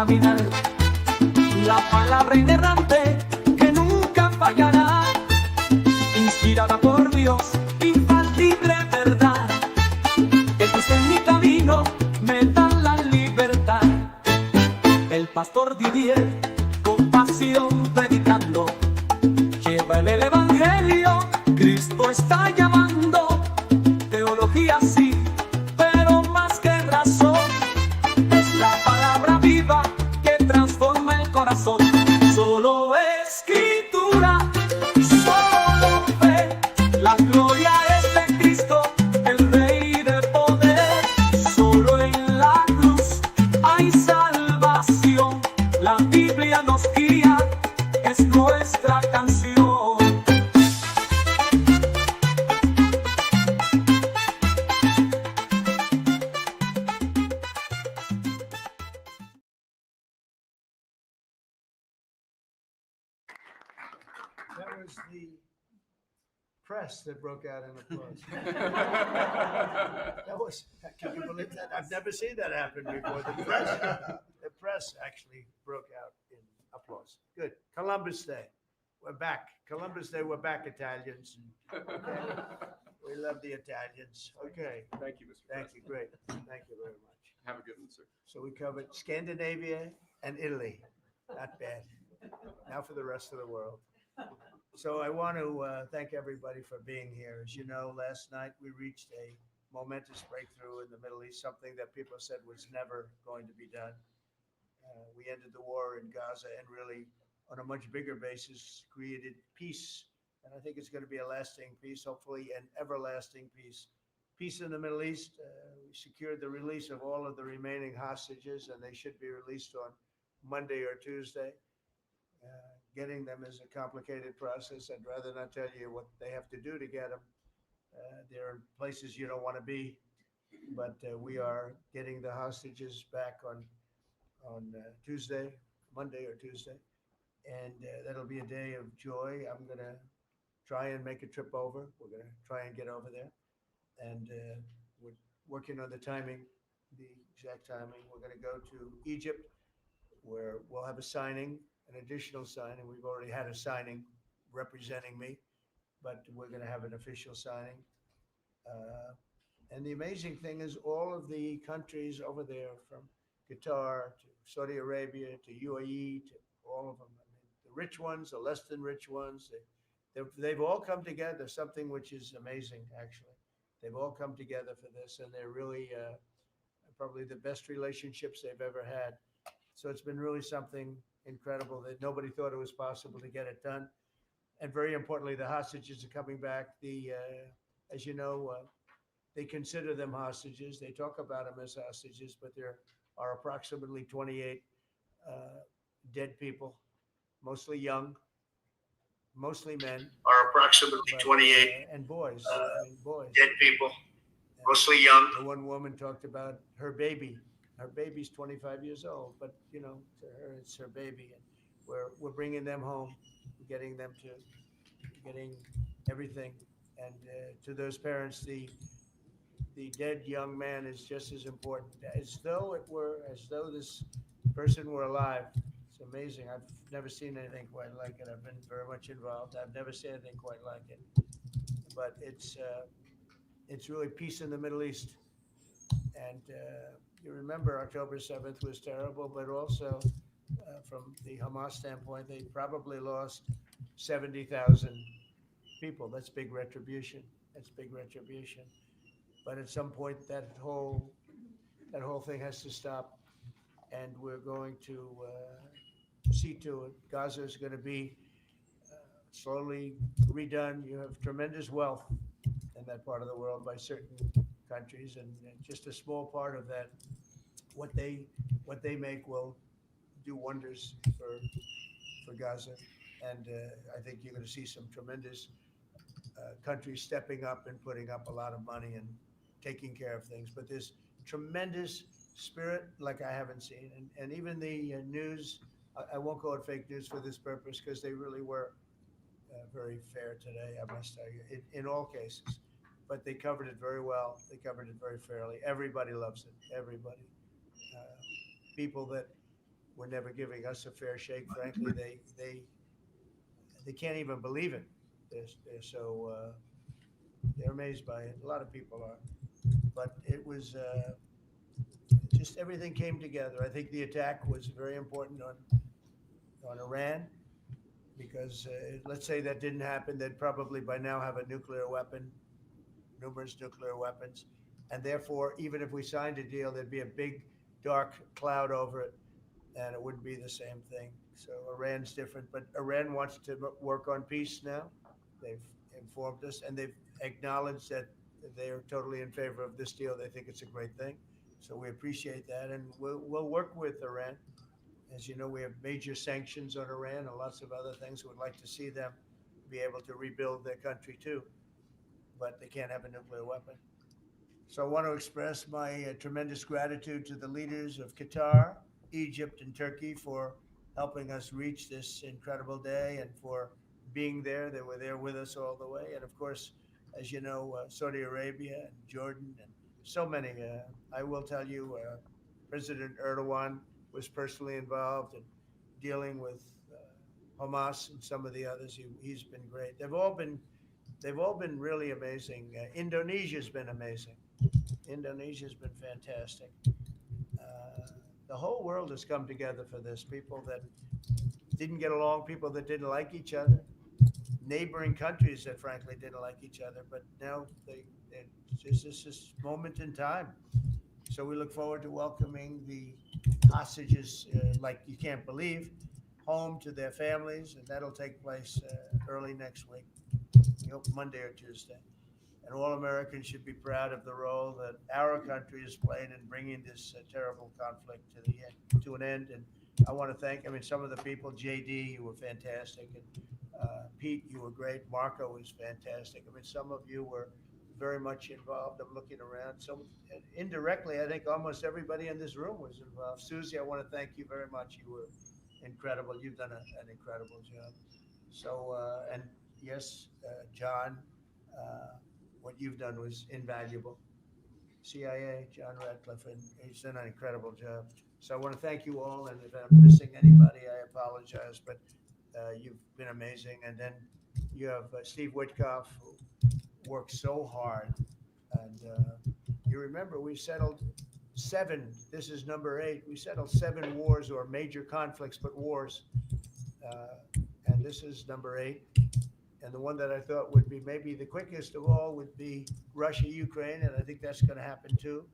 caminar. La palabra inerrante que nunca fallará, inspirada por Dios, infalible verdad. Jesús en mi camino me da la libertad. El pastor Didier, con pasión predicando, lleva el evangelio, Cristo está llamando. Teología sí, pero más que razón, es la palabra viva que transforma el corazón. Solo escritura, solo fe, la gloria es de Cristo, el Rey de poder. Solo en la cruz hay salvación, la Biblia nos guía, es nuestra canción. That was the press that broke out in applause. That was, can you believe that? I've never seen that happen before. The press actually broke out in applause. Good. Columbus Day. We're back. Columbus Day, we're back, Italians. Okay. We love the Italians. Okay. Thank you, Mr. Thank you. President. Great. Thank you very much. Have a good one, sir. So we covered Scandinavia and Italy. Not bad. Now for the rest of the world. So I want to thank everybody for being here. As you know, last night we reached a momentous breakthrough in the Middle East, something that people said was never going to be done. We ended the war in Gaza and really, on a much bigger basis, created peace. And I think it's going to be a lasting peace, hopefully an everlasting peace. Peace in the Middle East. We secured the release of all of the remaining hostages, and they should be released on Monday or Tuesday. Getting them is a complicated process. I'd rather not tell you what they have to do to get them. There are places you don't want to be, but we are getting the hostages back on Tuesday, Monday or Tuesday, and that'll be a day of joy. I'm going to try and make a trip over. We're going to try and get over there, and we're working on the timing, the exact timing. We're going to go to Egypt, where we'll have a signing. An additional signing. We've already had a signing representing me, but we're going to have an official signing. And the amazing thing is all of the countries over there, from Qatar to Saudi Arabia to UAE to all of them, I mean, the rich ones, the less than rich ones, they've all come together, something which is amazing, actually. They've all come together for this, and they're really probably the best relationships they've ever had. So it's been really something incredible that nobody thought it was possible to get it done. And very importantly, the hostages are coming back. As you know, they consider them hostages. They talk about them as hostages, but there are approximately 28 dead people, mostly young, mostly men. Are approximately 28 and boys. Boys. Dead people, mostly young. The one woman talked about her baby. Her baby's 25 years old, but you know, to her, it's her baby, and we're bringing them home, getting everything, and to those parents, the dead young man is just as important, as though this person were alive. It's amazing. I've never seen anything quite like it. I've been very much involved. I've never seen anything quite like it, but it's really peace in the Middle East, and. You remember October 7th was terrible, but also from the Hamas standpoint, they probably lost 70,000 people. That's big retribution. But at some point, that whole thing has to stop, and we're going to see to it. Gaza is going to be slowly redone. You have tremendous wealth in that part of the world by certain countries, and just a small part of that, what they make will do wonders for Gaza. And I think you're going to see some tremendous countries stepping up and putting up a lot of money and taking care of things. But there's tremendous spirit like I haven't seen, and even the news. I won't call it fake news for this purpose, because they really were very fair today, I must tell you, in all cases. But they covered it very well. They covered it very fairly. Everybody loves it. Everybody. People that were never giving us a fair shake. Frankly, they can't even believe it. They're so they're amazed by it. A lot of people are, but it was just everything came together. I think the attack was very important on Iran because let's say that didn't happen, they'd probably by now have a nuclear weapon, numerous nuclear weapons, and therefore, even if we signed a deal, there'd be a big dark cloud over it, and it wouldn't be the same thing. So Iran's different, but Iran wants to work on peace now. They've informed us, and they've acknowledged that they are totally in favor of this deal. They think it's a great thing. So we appreciate that, and we'll work with Iran. As you know, we have major sanctions on Iran and lots of other things. We'd like to see them be able to rebuild their country too, but they can't have a nuclear weapon. So I want to express my tremendous gratitude to the leaders of Qatar, Egypt, and Turkey for helping us reach this incredible day and for being there. They were there with us all the way. And of course, as you know, Saudi Arabia and Jordan and so many. I will tell you, President Erdogan was personally involved in dealing with Hamas and some of the others. He's been great. They've all been really amazing. Indonesia's been amazing. Indonesia's been fantastic. The whole world has come together for this. People that didn't get along, people that didn't like each other, neighboring countries that frankly didn't like each other, but now it's just this moment in time. So we look forward to welcoming the hostages, like you can't believe, home to their families, and that'll take place early next week, Monday or Tuesday. And all Americans should be proud of the role that our country has played in bringing this terrible conflict to an end. And I want to thank, some of the people, JD, you were fantastic. And Pete, you were great. Marco was fantastic. Some of you were very much involved. I'm looking around. So indirectly, I think almost everybody in this room was involved. Susie, I want to thank you very much. You were incredible. You've done an incredible job. So, and yes, John, what you've done was invaluable. CIA, John Radcliffe, and he's done an incredible job. So I want to thank you all, and if I'm missing anybody, I apologize, but you've been amazing. And then you have Steve Witkoff, who worked so hard. And you remember we settled 7, this is number 8, we settled 7 wars or major conflicts, but wars. And this is number 8. And the one that I thought would be maybe the quickest of all would be Russia, Ukraine, and I think that's going to happen too.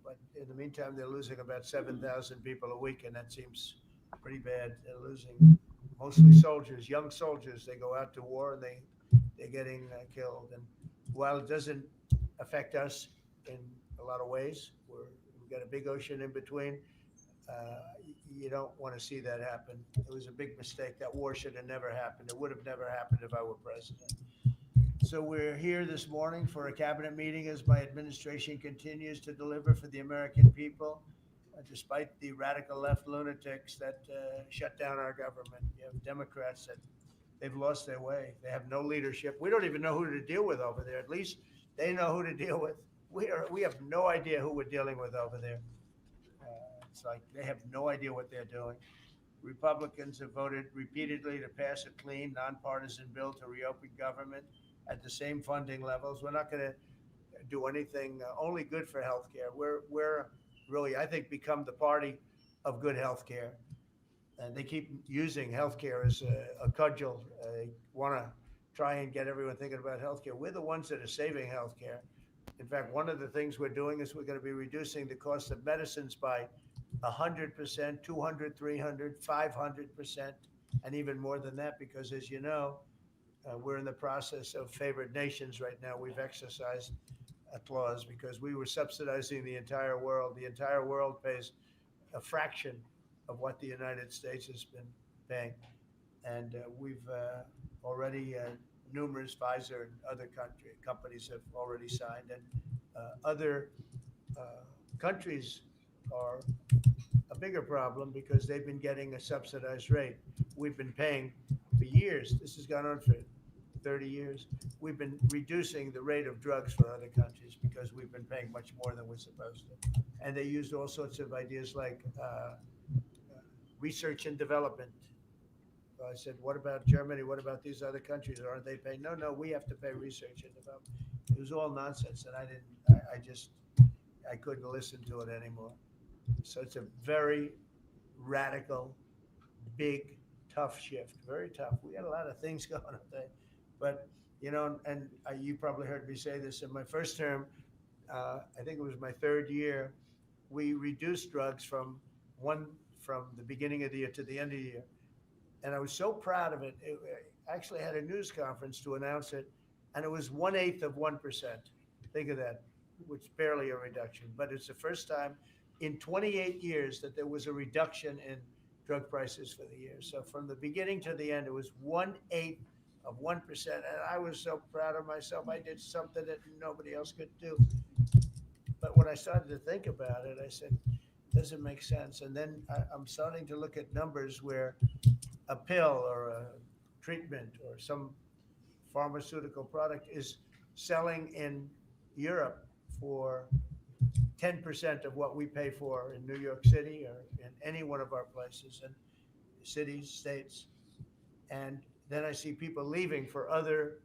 But in the meantime, they're losing about 7,000 people a week, and that seems pretty bad. They're losing mostly soldiers, young soldiers. They go out to war and they're getting killed. And while it doesn't affect us in a lot of ways, we've got a big ocean in between. You don't want to see that happen. It was a big mistake. That war should have never happened. It would have never happened if I were president. So we're here this morning for a cabinet meeting as my administration continues to deliver for the American people, despite the radical left lunatics that shut down our government. You have Democrats that they've lost their way. They have no leadership. We don't even know who to deal with over there. At least they know who to deal with. We have no idea who we're dealing with over there. It's like they have no idea what they're doing. Republicans have voted repeatedly to pass a clean, nonpartisan bill to reopen government at the same funding levels. We're not going to do anything only good for healthcare. We're really, I think, become the party of good healthcare. And they keep using healthcare as a cudgel. They want to try and get everyone thinking about healthcare. We're the ones that are saving healthcare. In fact, one of the things we're doing is we're going to be reducing the cost of medicines by 100%, 200, 300, 500%, and even more than that, because as you know, we're in the process of favored nations right now. We've exercised a clause because we were subsidizing the entire world. The entire world pays a fraction of what the United States has been paying. And we've already, numerous Pfizer and other companies have already signed. And other countries are a bigger problem because they've been getting a subsidized rate. We've been paying for years. This has gone on for 30 years. We've been reducing the rate of drugs for other countries because we've been paying much more than we're supposed to. And they used all sorts of ideas like research and development. So I said, what about Germany? What about these other countries? Aren't they paying? No, no, we have to pay research and development. It was all nonsense, and I just, I couldn't listen to it anymore. So it's a very radical, big, tough shift. Very tough. We had a lot of things going on there, but and you probably heard me say this in my first term. I think it was my third year. We reduced drugs one from the beginning of the year to the end of the year, and I was so proud of it. I actually had a news conference to announce it, and it was 1/8 of 1%. Think of that, which is barely a reduction, but it's the first time in 28 years that there was a reduction in drug prices for the year. So from the beginning to the end, it was 1/8 of 1%, and I was so proud of myself. I did something that nobody else could do. But when I started to think about it, I said, does it make sense? And then I'm starting to look at numbers where a pill or a treatment or some pharmaceutical product is selling in Europe for 10% of what we pay for in New York City or in any one of our places and cities, states. And then I see people leaving for other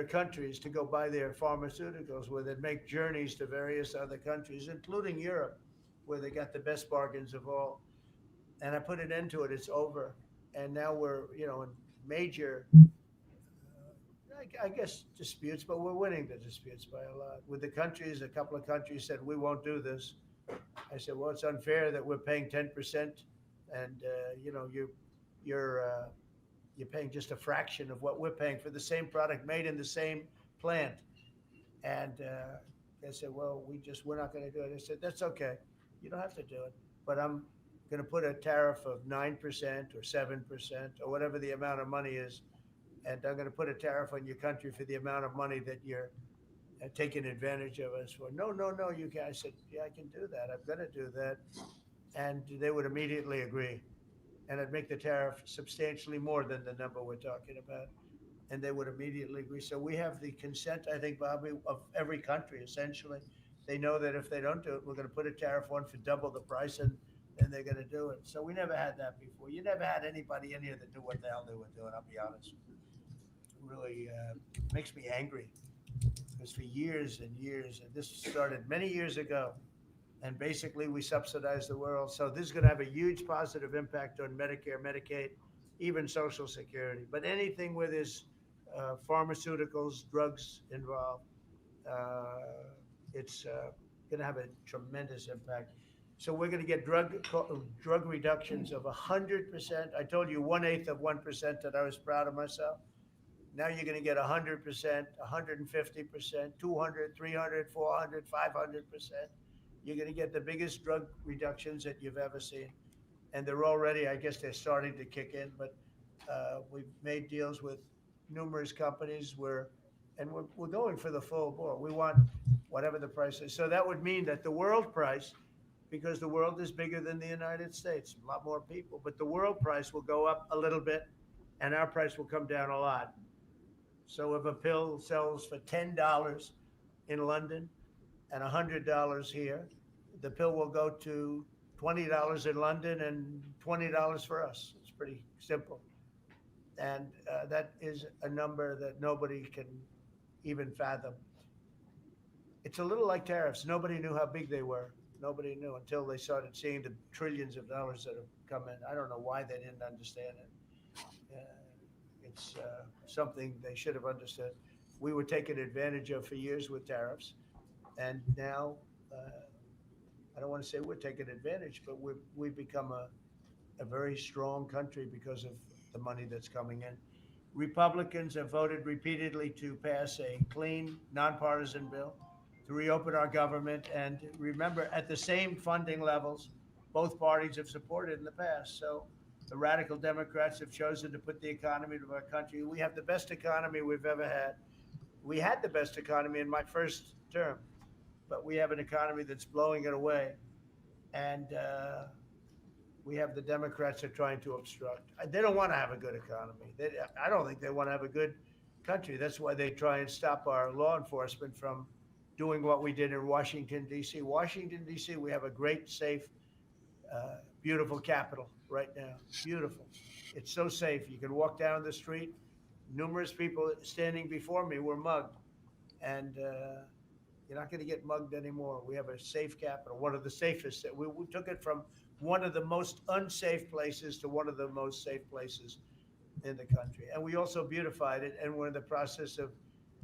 countries to go buy their pharmaceuticals, where they make journeys to various other countries, including Europe, where they got the best bargains of all. And I put an end to it. It's over. And now we're, in major, I guess, disputes, but we're winning the disputes by a lot. With the countries, a couple of countries said, we won't do this. I said, well, it's unfair that we're paying 10%, and you're paying just a fraction of what we're paying for the same product made in the same plant. And they said, well, we're not going to do it. I said, that's okay. You don't have to do it, but I'm going to put a tariff of 9% or 7% or whatever the amount of money is. And I'm going to put a tariff on your country for the amount of money that you're taking advantage of us for. No, no, no, you can't. I said, yeah, I can do that. I'm going to do that. And they would immediately agree. And I'd make the tariff substantially more than the number we're talking about. And they would immediately agree. So we have the consent, I think, Bobby, of every country, essentially. They know that if they don't do it, we're going to put a tariff on for double the price, and they're going to do it. So we never had that before. You never had anybody in here that knew what the hell they were doing, I'll be honest. It really makes me angry. Because for years and years, and this started many years ago, and basically we subsidize the world. So this is going to have a huge positive impact on Medicare, Medicaid, even Social Security. But anything where there's pharmaceuticals, drugs involved, it's going to have a tremendous impact. So we're going to get drug reductions of 100%. I told you 1/8 of 1% that I was proud of myself. Now you're going to get 100%, 150%, 200, 300, 400, 500%. You're going to get the biggest drug reductions that you've ever seen. And they're already, I guess they're starting to kick in, but we've made deals with numerous companies and we're going for the full board. We want whatever the price is. So that would mean that the world price, because the world is bigger than the United States, a lot more people, but the world price will go up a little bit and our price will come down a lot. So if a pill sells for $10 in London and $100 here, the pill will go to $20 in London and $20 for us. It's pretty simple. And that is a number that nobody can even fathom. It's a little like tariffs. Nobody knew how big they were. Nobody knew until they started seeing the trillions of dollars that have come in. I don't know why they didn't understand it. It's something they should have understood. We were taken advantage of for years with tariffs. And now, I don't want to say we're taking advantage, but we've become a very strong country because of the money that's coming in. Republicans have voted repeatedly to pass a clean, nonpartisan bill to reopen our government. And remember, at the same funding levels, both parties have supported in the past. So the radical Democrats have chosen to put the economy of our country. We have the best economy we've ever had. We had the best economy in my first term, but we have an economy that's blowing it away. And we have the Democrats are trying to obstruct. They don't want to have a good economy. I don't think they want to have a good country. That's why they try and stop our law enforcement from doing what we did in Washington, D.C. Washington, D.C., we have a great, safe, beautiful capital. right now. Beautiful. It's so safe. You can walk down the street. Numerous people standing before me were mugged, and you're not going to get mugged anymore. We have a safe capital, one of the safest. We took it from one of the most unsafe places to one of the most safe places in the country. And we also beautified it, and we're in the process of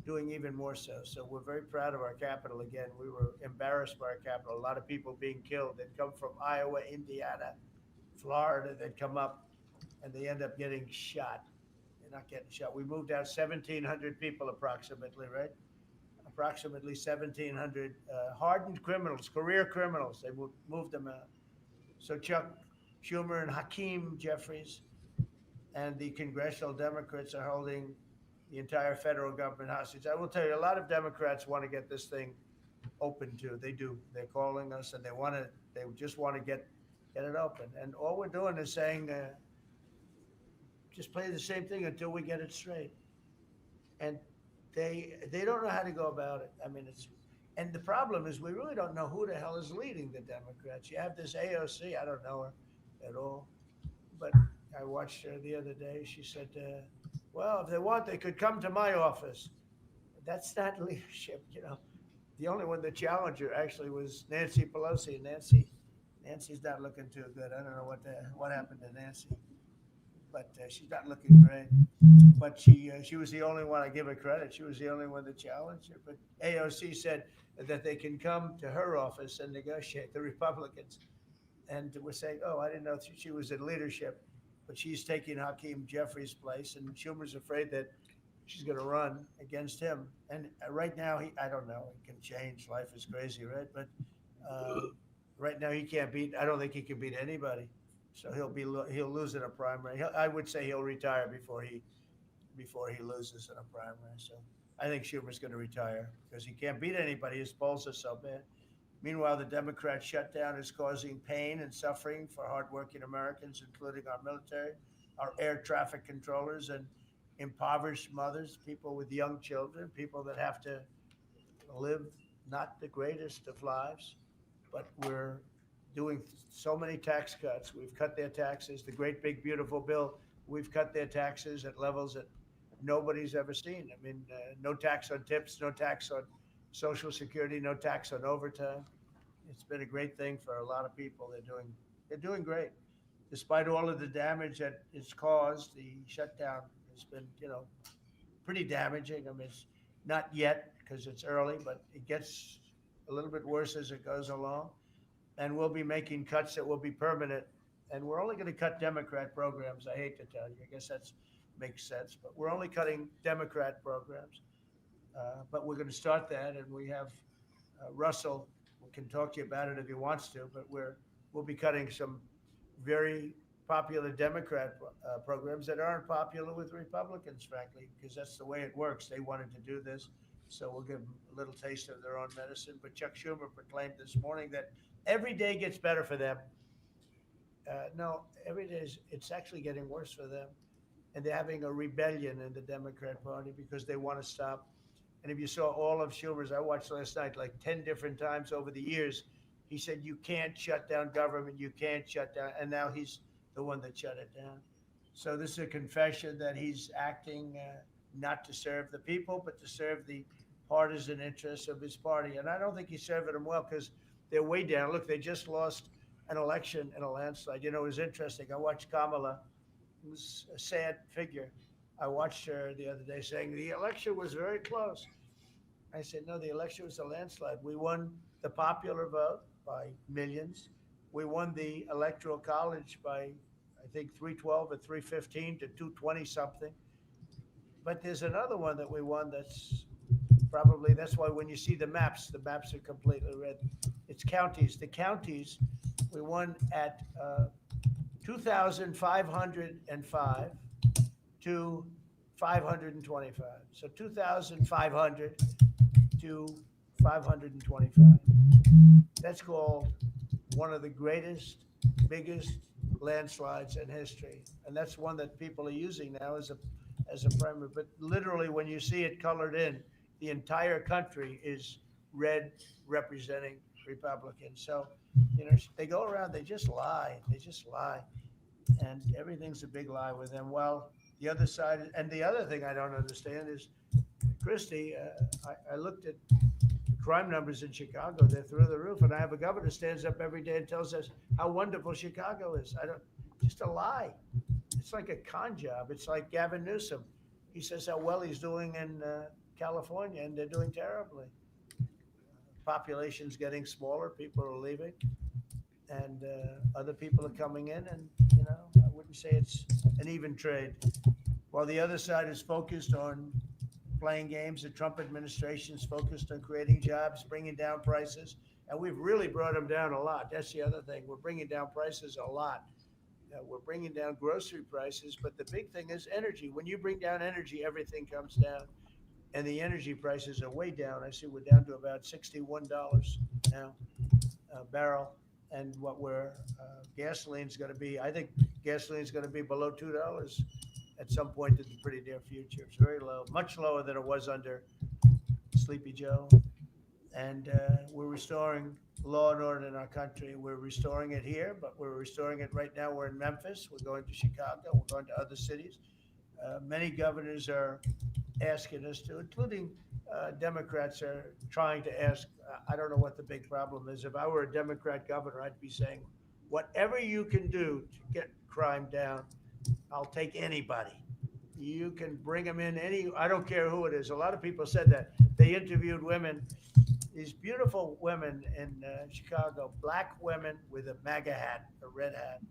doing even more so. So we're very proud of our capital again. We were embarrassed by our capital. A lot of people being killed. They'd come from Iowa, Indiana, Florida. They'd come up, and they end up getting shot. They're not getting shot. We moved out 1,700 people approximately, right? Approximately 1,700 hardened criminals, career criminals. They moved them out. So Chuck Schumer and Hakeem Jeffries and the congressional Democrats are holding the entire federal government hostage. I will tell you, a lot of Democrats want to get this thing open too. They do. They're calling us, and they want to. They just want to get it open. And all we're doing is saying, just play the same thing until we get it straight. And they don't know how to go about it. I mean, it's and the problem is we really don't know who the hell is leading the Democrats. You have this AOC. I don't know her at all, but I watched her the other day. She said, "Well, if they want, they could come to my office." That's not leadership, you know. The only one that challenged her actually was Nancy Pelosi. And Nancy's not looking too good. I don't know what happened to Nancy, but she's not looking great. But she was the only one. I give her credit. She was the only one that challenged her. But AOC said that they can come to her office and negotiate. The Republicans, and we're saying, "Oh, I didn't know she was in leadership," but she's taking Hakeem Jeffries' place, and Schumer's afraid that she's going to run against him. And right now, I don't know. It can change. Life is crazy, right? But right now, he can't beat. I don't think he can beat anybody. So he'll lose in a primary. I would say he'll retire before he loses in a primary. So I think Schumer's going to retire because he can't beat anybody. His polls are so bad. Meanwhile, the Democrat shutdown is causing pain and suffering for hardworking Americans, including our military, our air traffic controllers, and impoverished mothers, people with young children, people that have to live not the greatest of lives. But we're doing so many tax cuts. We've cut their taxes. The great big beautiful bill. We've cut their taxes at levels that nobody's ever seen. I mean, no tax on tips, no tax on Social Security, no tax on overtime. It's been a great thing for a lot of people. They're doing great, despite all of the damage that it's caused. The shutdown has been, pretty damaging. I mean, it's not yet because it's early, but it gets a little bit worse as it goes along. And we'll be making cuts that will be permanent. And we're only going to cut Democrat programs. I hate to tell you. I guess that makes sense. But we're only cutting Democrat programs. But we're going to start that. And we have Russell can talk to you about it if he wants to. But we'll be cutting some very popular Democrat programs that aren't popular with Republicans, frankly, because that's the way it works. They wanted to do this. So we'll give them a little taste of their own medicine. But Chuck Schumer proclaimed this morning that every day gets better for them. No, every day it's actually getting worse for them. And they're having a rebellion in the Democrat Party because they want to stop. And if you saw all of Schumer's, I watched last night like 10 different times over the years, he said, you can't shut down government, you can't shut down. And now he's the one that shut it down. So this is a confession that he's acting not to serve the people, but to serve the partisan interests of his party. And I don't think he's serving them well because they're way down. Look, they just lost an election in a landslide. It was interesting. I watched Kamala. It was a sad figure. I watched her the other day saying the election was very close. I said, no, the election was a landslide. We won the popular vote by millions. We won the electoral college by, I think, 312 or 315 to 220 something. But there's another one that we won that's why when you see the maps are completely red. It's counties. The counties, we won at 2,505 to 525. So 2,500 to 525. That's called one of the greatest, biggest landslides in history. And that's one that people are using now as a primary. But literally, when you see it colored in, the entire country is red representing Republicans. So, they go around, they just lie. and everything's a big lie with them. Well, the other side, and the other thing I don't understand is, Christie, I looked at crime numbers in Chicago, they're through the roof. And I have a governor stands up every day and tells us how wonderful Chicago is. I don't, just a lie. It's like a con job. It's like Gavin Newsom. He says how well he's doing in California, and they're doing terribly. Population's getting smaller, people are leaving, and other people are coming in, and I wouldn't say it's an even trade. While the other side is focused on playing games, the Trump administration is focused on creating jobs, bringing down prices, and we've really brought them down a lot. That's the other thing. We're bringing down prices a lot. We're bringing down grocery prices, but the big thing is energy. When you bring down energy, everything comes down, and the energy prices are way down. I see we're down to about $61 now a barrel, and what we're gasoline's going to be. I think gasoline's going to be below $2 at some point in the pretty near future. It's very low, much lower than it was under Sleepy Joe. And we're restoring law and order in our country. We're restoring it here, but we're restoring it right now. We're in Memphis. We're going to Chicago. We're going to other cities. Many governors are asking us to, including Democrats are trying to ask. I don't know what the big problem is. If I were a Democrat governor, I'd be saying, whatever you can do to get crime down, I'll take anybody. You can bring them in I don't care who it is. A lot of people said that. They interviewed women, these beautiful women in Chicago, black women with a MAGA hat, a red hat.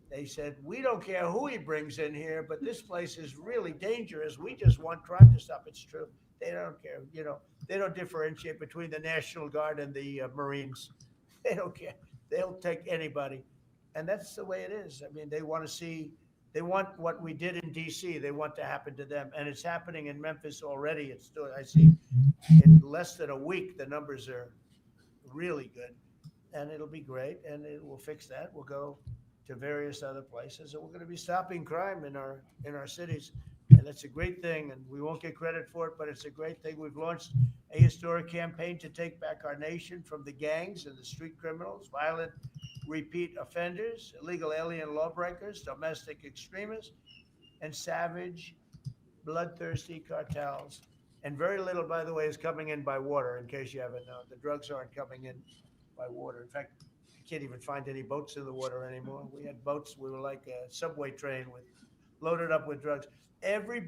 They said, we don't care who he brings in here, but this place is really dangerous. We just want crime to stop. It's true. They don't care. They don't differentiate between the National Guard and the Marines. They don't care. They'll take anybody. And that's the way it is. I mean, they want what we did in D.C. They want to happen to them. And it's happening in Memphis already. I see in less than a week, the numbers are really good. And it'll be great. And we'll fix that. We'll go to various other places, and we're going to be stopping crime in our cities, and it's a great thing. And we won't get credit for it, but it's a great thing. We've launched a historic campaign to take back our nation from the gangs and the street criminals, violent repeat offenders, illegal alien lawbreakers, domestic extremists, and savage, bloodthirsty cartels. And very little, by the way, is coming in by water. In case you haven't known, the drugs aren't coming in by water. In fact, can't even find any boats in the water anymore. We had boats. We were like a subway train loaded up with drugs. Every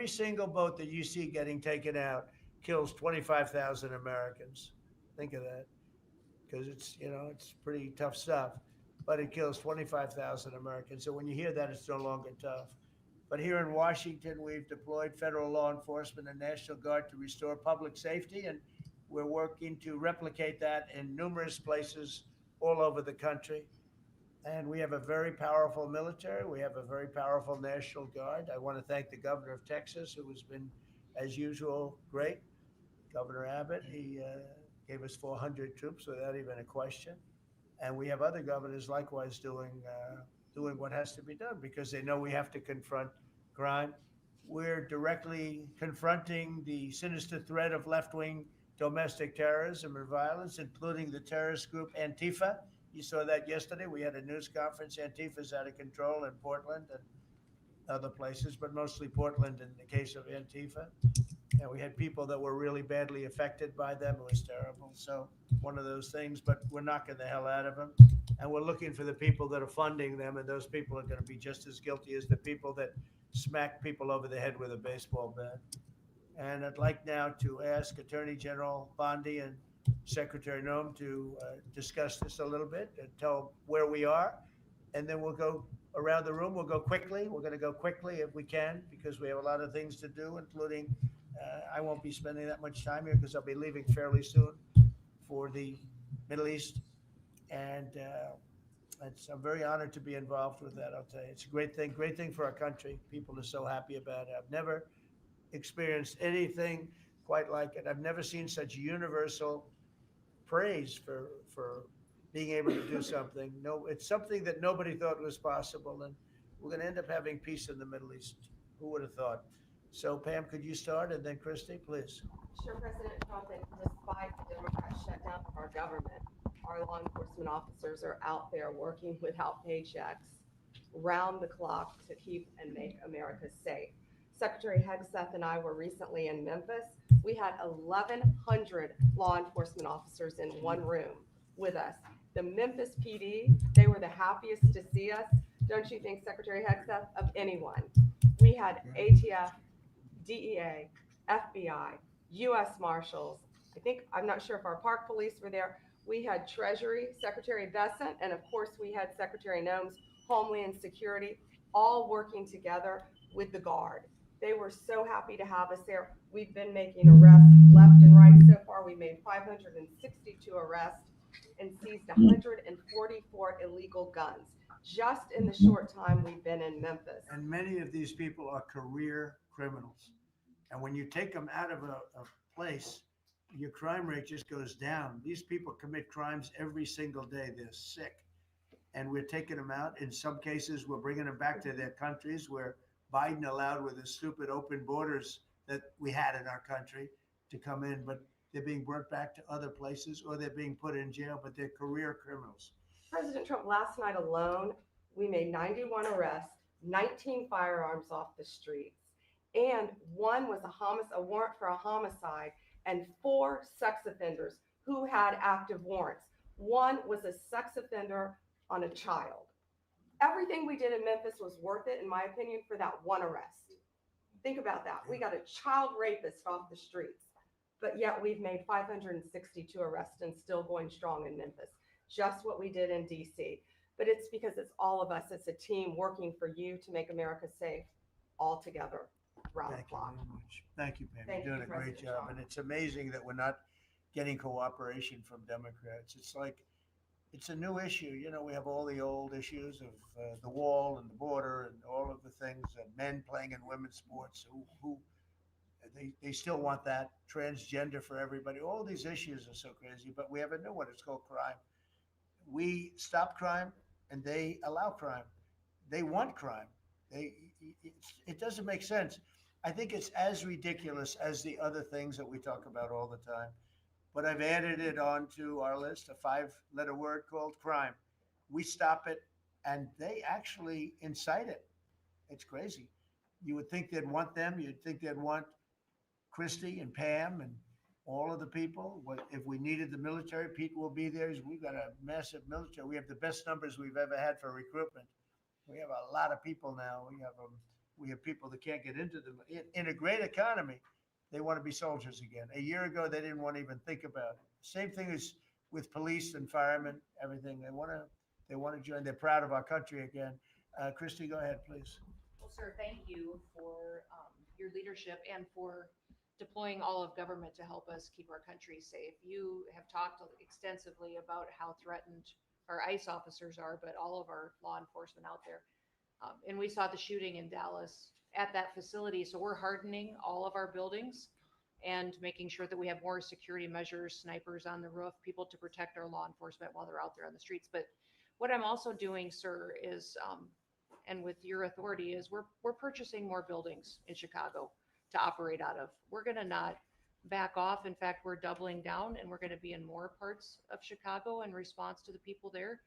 single boat that you see getting taken out kills 25,000 Americans. Think of that, because it's pretty tough stuff, but it kills 25,000 Americans. So when you hear that, it's no longer tough. But here in Washington, we've deployed federal law enforcement and National Guard to restore public safety, and we're working to replicate that in numerous places all over the country. And we have a very powerful military. We have a very powerful National Guard. I want to thank the governor of Texas, who has been, as usual, great. Governor Abbott, he gave us 400 troops without even a question. And we have other governors likewise doing what has to be done, because they know we have to confront crime. We're directly confronting the sinister threat of left-wing domestic terrorism and violence, including the terrorist group Antifa. You saw that yesterday. We had a news conference. Antifa's out of control in Portland and other places, but mostly Portland in the case of Antifa. And we had people that were really badly affected by them. It was terrible. So one of those things, but we're knocking the hell out of them. And we're looking for the people that are funding them, and those people are going to be just as guilty as the people that smack people over the head with a baseball bat. And I'd like now to ask Attorney General Bondi and Secretary Noem to discuss this a little bit and tell where we are. And then we'll go around the room. We'll go quickly. We're going to go quickly if we can, because we have a lot of things to do, including I won't be spending that much time here because I'll be leaving fairly soon for the Middle East. And I'm very honored to be involved with that. I'll tell you, it's a great thing for our country. People are so happy about it. I've never experienced anything quite like it. I've never seen such universal praise for being able to do something. No, it's something that nobody thought was possible, and we're going to end up having peace in the Middle East. Who would have thought? So, Pam, could you start, and then Christie, please. Sure, President Trump, and despite the Democrat shutdown of our government, our law enforcement officers are out there working without paychecks round the clock to keep and make America safe. Secretary Hegseth and I were recently in Memphis. We had 1,100 law enforcement officers in one room with us. The Memphis PD, they were the happiest to see us, don't you think, Secretary Hegseth, of anyone? We had ATF, DEA, FBI, US Marshals. I'm not sure if our park police were there. We had Treasury, Secretary Bessent, and of course we had Secretary Noem's Homeland Security, all working together with the Guard. They were so happy to have us there. We've been making arrests left and right. So far, we made 562 arrests and seized 144 illegal guns just in the short time we've been in Memphis. And many of these people are career criminals. And when you take them out of a place, your crime rate just goes down. These people commit crimes every single day. They're sick. And we're taking them out. In some cases, we're bringing them back to their countries where Biden allowed with the stupid open borders that we had in our country to come in. But they're being brought back to other places or they're being put in jail, but they're career criminals. President Trump, last night alone, we made 91 arrests, 19 firearms off the streets, and one was a warrant for a homicide, and 4 sex offenders who had active warrants. One was a sex offender on a child. Everything we did in Memphis was worth it, in my opinion, for that one arrest. Think about that. We got a child rapist off the streets, but yet we've made 562 arrests and still going strong in Memphis. Just what we did in DC. But it's because it's all of us. It's a team working for you to make America safe all together around the Thank you clock. very much. Thank you, Pam. Thank You're doing you, a great President job. Trump. And it's amazing that we're not getting cooperation from Democrats. It's like, it's a new issue. You know, we have all the old issues of the wall and the border and all of the things, men playing in women's sports who they still want that, transgender for everybody. All these issues are so crazy, but we have a new one. It's called crime. We stop crime and they allow crime. They want crime. It doesn't make sense. I think it's as ridiculous as the other things that we talk about all the time. But I've added it onto our list, a 5-letter word called crime. We stop it and they actually incite it. It's crazy. You would think they'd want them. You'd think they'd want Christy and Pam and all of the people. If we needed the military, Pete will be there. We've got a massive military. We have the best numbers we've ever had for recruitment. We have a lot of people now. We have people that can't get into them. In a great economy, they want to be soldiers again. A year ago, they didn't want to even think about it. Same thing as with police and firemen, everything. They want to join. They're proud of our country again. Christy, go ahead, please. Well, sir, thank you for your leadership and for deploying all of government to help us keep our country safe. You have talked extensively about how threatened our ICE officers are, but all of our law enforcement out there. And we saw the shooting in Dallas at that facility. So we're hardening all of our buildings and making sure that we have more security measures, snipers on the roof, people to protect our law enforcement while they're out there on the streets. But what I'm also doing, sir, is, and with your authority, is we're purchasing more buildings in Chicago to operate out of. We're going to not back off. In fact, we're doubling down and we're going to be in more parts of Chicago in response to the people there.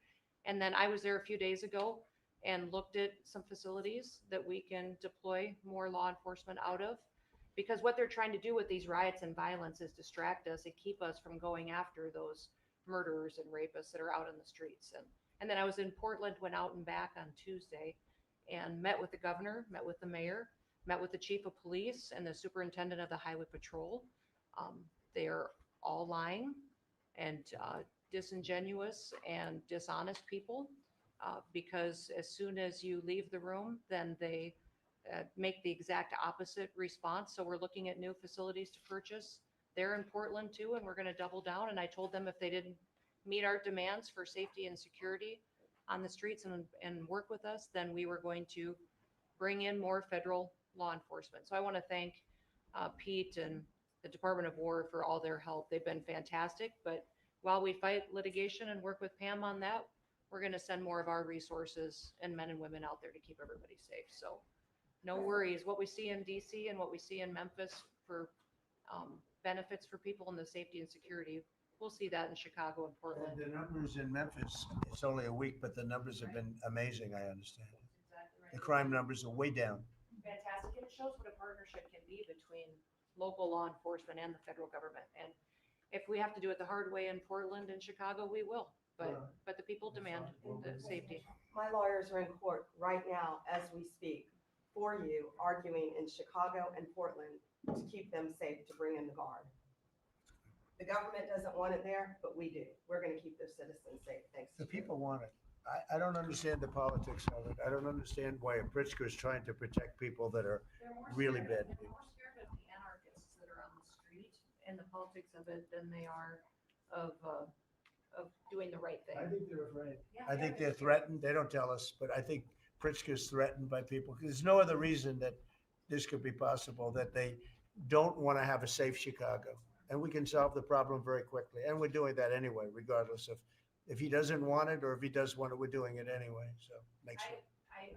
And then I was there a few days ago and looked at some facilities that we can deploy more law enforcement out of, because what they're trying to do with these riots and violence is distract us and keep us from going after those murderers and rapists that are out on the streets. And then I was in Portland, went out and back on Tuesday and met with the governor, met with the mayor, met with the chief of police and the superintendent of the highway patrol. They're all lying and disingenuous and dishonest people, because as soon as you leave the room, then they make the exact opposite response. So we're looking at new facilities to purchase. They're in Portland too, and we're going to double down. And I told them if they didn't meet our demands for safety and security on the streets and work with us, then we were going to bring in more federal law enforcement. So I want to thank Pete and the Department of War for all their help. They've been fantastic. But while we fight litigation and work with Pam on that, we're going to send more of our resources and men and women out there to keep everybody safe. So no worries. What we see in DC and what we see in Memphis for benefits for people in the safety and security, we'll see that in Chicago and And Portland. the numbers in Memphis, it's only a week, but the numbers have been amazing, I understand. Exactly right. The crime numbers are way down. Fantastic. And it shows what a partnership can be between local law enforcement and the federal government. And if we have to do it the hard way in Portland and Chicago, we will. But the people demand the safety. My lawyers are in court right now as we speak for you, arguing in Chicago and Portland to keep them safe, to bring in the guard. The government doesn't want it there, but we do. We're going to keep their citizens safe, thanks to The you. people want it. I don't understand the politics of it. I don't understand why Pritzker is trying to protect people that are They're more really scared- bad. They're more scared of the anarchists that are on the street and the politics of it than they are of doing the right thing. I think they're afraid. Yeah, I think they're scared. threatened. They don't tell us, but I think Pritzker's threatened by people. There's no other reason that this could be possible, that they don't want to have a safe Chicago. And we can solve the problem very quickly. And we're doing that anyway, regardless of if he doesn't want it or if he does want it, we're doing it anyway. So makes sense. I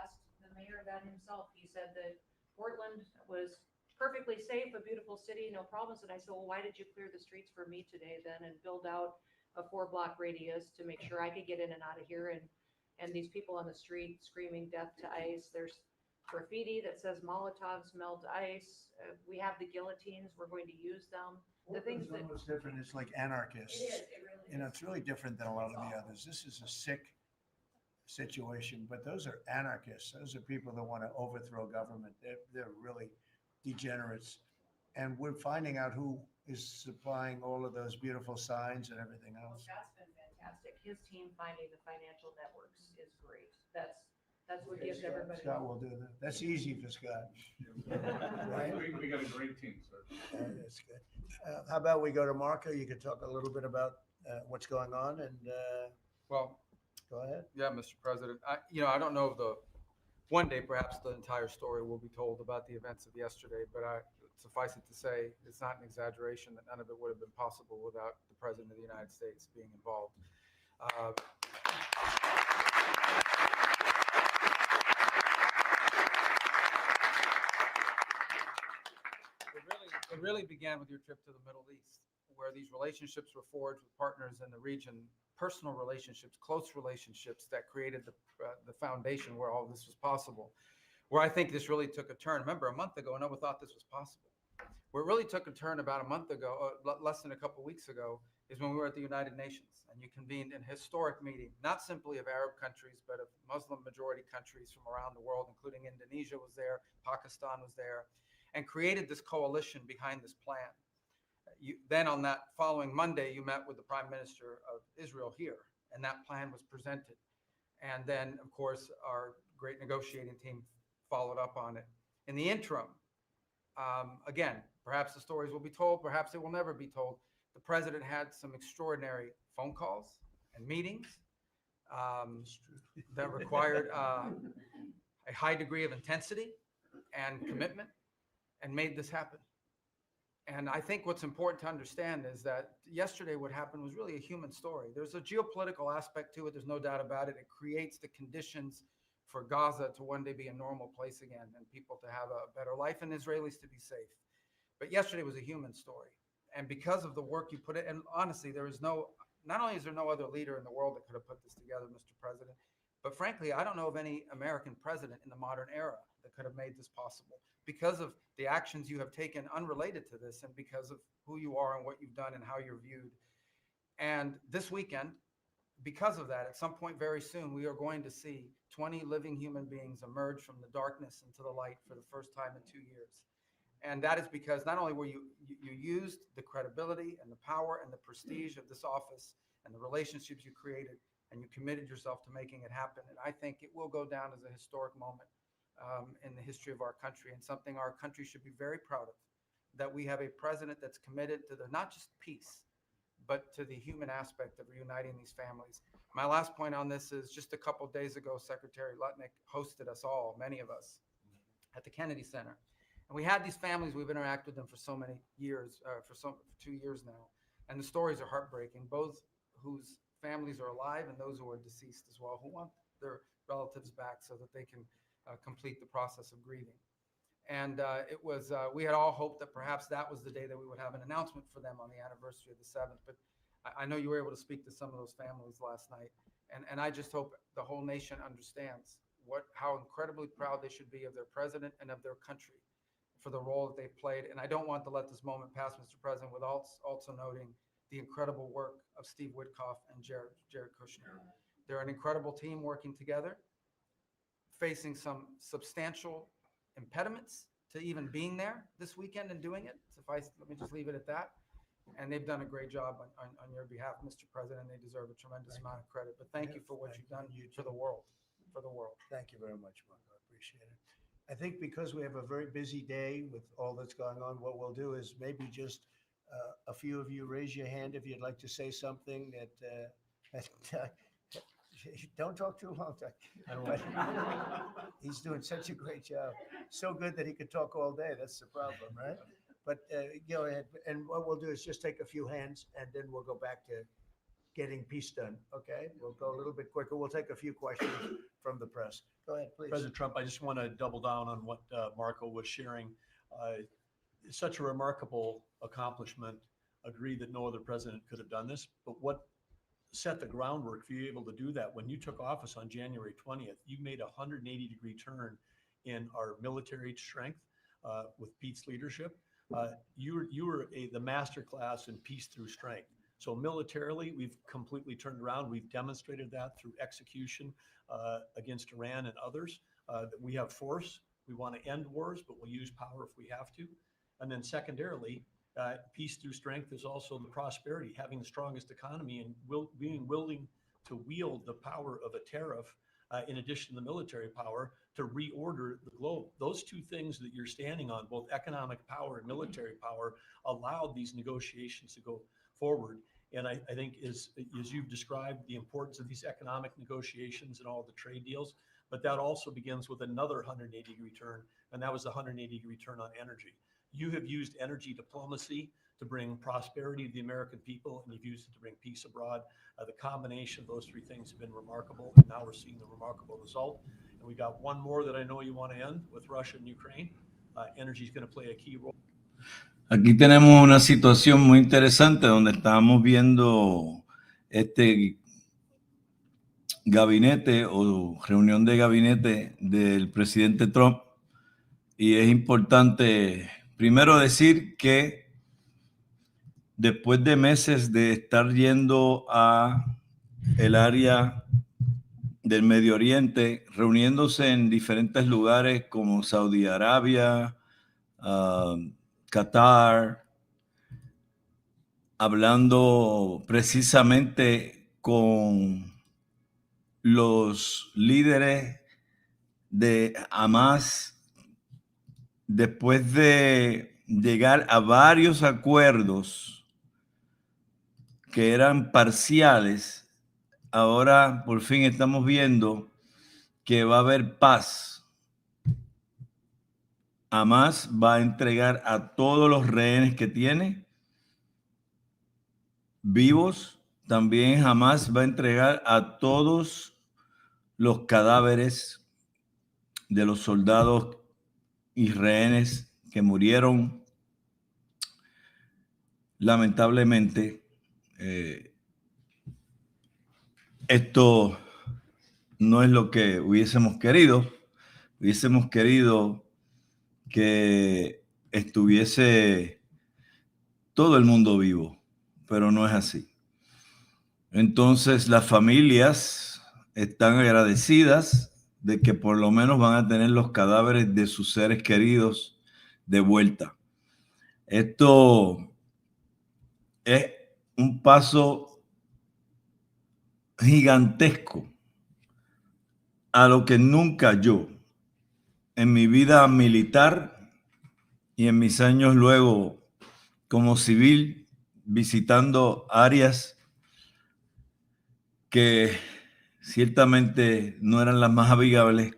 asked the mayor that himself. He said that Portland was perfectly safe, a beautiful city, no problems. And I said, well, why did you clear the streets for me today then and build out a 4-block radius to make sure I could get in and out of here? And these people on the street screaming death to ICE. There's graffiti that says Molotovs melt ICE. We have the guillotines. We're going to use them. The things that Almost different. It's like anarchists. it really is. You know, it's really different than a lot of the others. This is a sick situation, but those are anarchists. Those are people that want to overthrow government. They're really degenerates. And we're finding out who is supplying all of those beautiful signs and everything Well, else. Scott's been fantastic. His team finding the financial networks is great. That's what gives everybody. Scott will do that. That's easy for Scott. Right? We got a great team, sir. That's good. How about we go to Marco? You could talk a little bit about what's going on and Well, go ahead. yeah, Mr. President, I don't know if one day perhaps the entire story will be told about the events of yesterday, but suffice it to say, it's not an exaggeration that none of it would have been possible without the President of the United States being involved. It really began with your trip to the Middle East, where these relationships were forged with partners in the region, personal relationships, close relationships that created the foundation where all this was possible. Where I think this really took a turn. Remember, a month ago, no one thought this was possible. Where it really took a turn about a month ago, less than a couple of weeks ago, is when we were at the United Nations and you convened an historic meeting, not simply of Arab countries, but of Muslim majority countries from around the world, including Indonesia was there, Pakistan was there, and created this coalition behind this plan. Then on that following Monday, you met with the Prime Minister of Israel here, and that plan was presented. And then, of course, our great negotiating team followed up on it. In the interim, again, perhaps the stories will be told, perhaps it will never be told. The president had some extraordinary phone calls and meetings that required a high degree of intensity and commitment and made this happen. And I think what's important to understand is that yesterday what happened was really a human story. There's a geopolitical aspect to it. There's no doubt about it. It creates the conditions for Gaza to one day be a normal place again and people to have a better life and Israelis to be safe. But yesterday was a human story. And because of the work you put in, and honestly, not only is there no other leader in the world that could have put this together, Mr. President, but frankly, I don't know of any American president in the modern era that could have made this possible because of the actions you have taken unrelated to this and because of who you are and what you've done and how you're viewed. And this weekend, because of that, at some point very soon, we are going to see 20 living human beings emerge from the darkness into the light for the first time in 2 years. And that is because not only were you used the credibility and the power and the prestige of this office and the relationships you created, and you committed yourself to making it happen. And I think it will go down as a historic moment in the history of our country and something our country should be very proud of, that we have a president that's committed to not just peace, but to the human aspect of reuniting these families. My last point on this is just a couple days ago, Secretary Lutnick hosted us all, many of us, at the Kennedy Center. And we had these families, we've interacted with them for so many years, for 2 years now. And the stories are heartbreaking, both whose families are alive and those who are deceased as well, who want their relatives back so that they can complete the process of grieving. And it was, we had all hoped that perhaps that was the day that we would have an announcement for them on the anniversary of the 7th. But I know you were able to speak to some of those families last night. And I just hope the whole nation understands how incredibly proud they should be of their president and of their country for the role that they've played. And I don't want to let this moment pass, Mr. President, without also noting the incredible work of Steve Witkoff and Jared Kushner. They're an incredible team working together, facing some substantial impediments to even being there this weekend and doing it. Let me just leave it at that. And they've done a great job on your behalf, Mr. President. They deserve a tremendous amount of credit. But thank you for what you've done for the world. Thank you very much, Marco. I appreciate it. I think because we have a very busy day with all that's going on, what we'll do is maybe just a few of you raise your hand if you'd like to say something don't talk too long. But he's doing such a great job. So good that he could talk all day. That's the problem, right? But go ahead. And what we'll do is just take a few hands and then we'll go back to getting peace done. Okay? We'll go a little bit quicker. We'll take a few questions from the press. Go ahead, please. President Trump, I just want to double down on what Marco was sharing. It's such a remarkable accomplishment. Agree that no other president could have done this, but what set the groundwork for you able to do that? When you took office on January 20th, you made a 180-degree turn in our military strength with Pete's leadership. You were the master class in peace through strength. So militarily, we've completely turned around. We've demonstrated that through execution against Iran and others, that we have force. We want to end wars, but we'll use power if we have to. And then secondarily, peace through strength is also the prosperity, having the strongest economy and being willing to wield the power of a tariff in addition to the military power to reorder the globe. Those two things that you're standing on, both economic power and military power, allowed these negotiations to go forward. And I think as you've described the importance of these economic negotiations and all the trade deals, but that also begins with another 180-degree turn, and that was the 180-degree turn on energy. You have used energy diplomacy to bring prosperity to the American people, and you've used it to bring peace abroad. The combination of those three things have been remarkable, and now we're seeing the remarkable result. And we got one more that I know you want to end with Russia and Ukraine. Energy is going to play a key role. Aquí tenemos una situación muy interesante donde estamos viendo este gabinete o reunión de gabinete del presidente Trump, y es importante primero decir que después de meses de estar yendo a el área del Medio Oriente, reuniéndose en diferentes lugares como Saudi Arabia, Qatar, hablando precisamente con los líderes de Hamas, después de llegar a varios acuerdos que eran parciales, ahora por fin estamos viendo que va a haber paz. Hamas va a entregar a todos los rehenes que tiene vivos. También Hamas va a entregar a todos los cadáveres de los soldados y rehenes que murieron. Lamentablemente, esto no es lo que hubiésemos querido. Hubiésemos querido que estuviese todo el mundo vivo, pero no es así. Entonces, las familias están agradecidas de que por lo menos van a tener los cadáveres de sus seres queridos de vuelta. Esto es un paso gigantesco a lo que nunca yo, en mi vida militar y en mis años luego como civil, visitando áreas que ciertamente no eran las más amigables,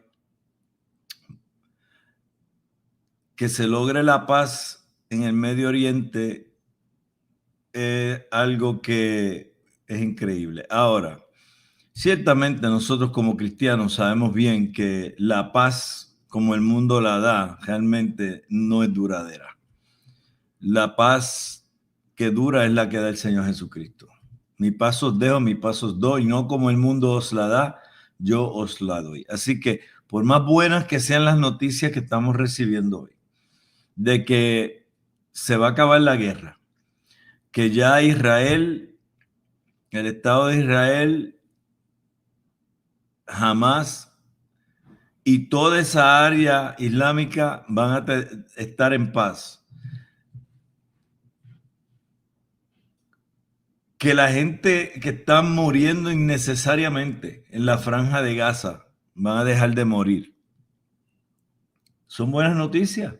que se logre la paz en el Medio Oriente es algo que es increíble. Ahora, ciertamente nosotros como cristianos sabemos bien que la paz como el mundo la da realmente no es duradera. La paz que dura es la que da el Señor Jesucristo. Mi paz os dejo, mi paz os doy, no como el mundo os la da, yo os la doy. Así que por más buenas que sean las noticias que estamos recibiendo hoy, de que se va a acabar la guerra, que ya Israel, el Estado de Israel, jamás y toda esa área islámica van a estar en paz. Que la gente que está muriendo innecesariamente en la franja de Gaza van a dejar de morir. Son buenas noticias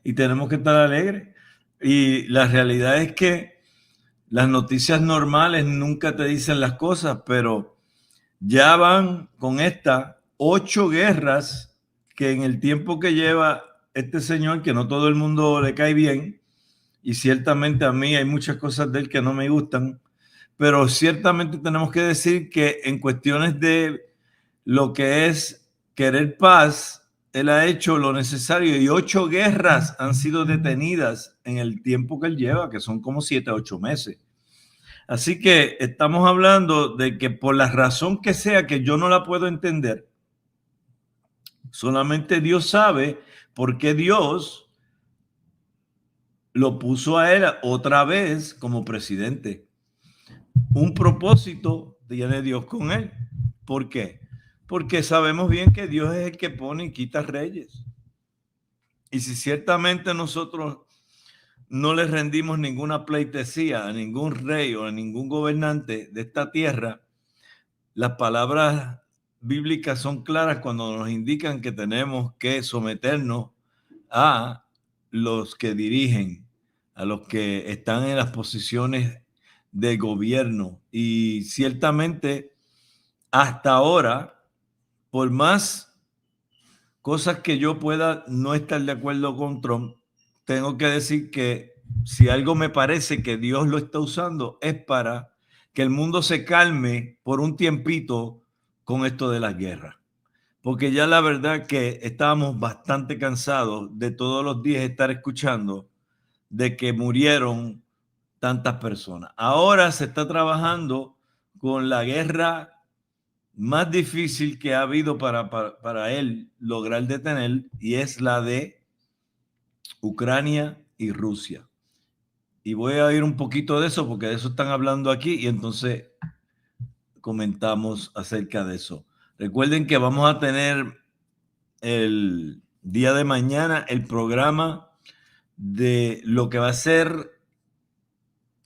y tenemos que estar alegres. Y la realidad es que las noticias normales nunca te dicen las cosas, pero ya van con estas 8 guerras que en el tiempo que lleva este señor, que no todo el mundo le cae bien, y ciertamente a mí hay muchas cosas de él que no me gustan, pero ciertamente tenemos que decir que en cuestiones de lo que es querer paz, él ha hecho lo necesario y 8 guerras han sido detenidas en el tiempo que él lleva, que son como 7 a 8 meses. Así que estamos hablando de que por la razón que sea, que yo no la puedo entender, solamente Dios sabe por qué Dios lo puso a él otra vez como presidente. Un propósito tiene Dios con él. ¿Por qué? Porque sabemos bien que Dios es el que pone y quita reyes. Y si ciertamente nosotros no le rendimos ninguna pleitesía a ningún rey o a ningún gobernante de esta tierra, las palabras bíblicas son claras cuando nos indican que tenemos que someternos a los que dirigen, a los que están en las posiciones de gobierno. Y ciertamente hasta ahora, por más cosas que yo pueda no estar de acuerdo con Trump, tengo que decir que si algo me parece que Dios lo está usando es para que el mundo se calme por un tiempito con esto de las guerras. Porque ya la verdad que estábamos bastante cansados de todos los días estar escuchando de que murieron tantas personas. Ahora se está trabajando con la guerra más difícil que ha habido para él lograr detener, y es la de Ucrania y Rusia. Y voy a oír un poquito de eso porque de eso están hablando aquí y entonces comentamos acerca de eso. Recuerden que vamos a tener el día de mañana el programa de lo que va a ser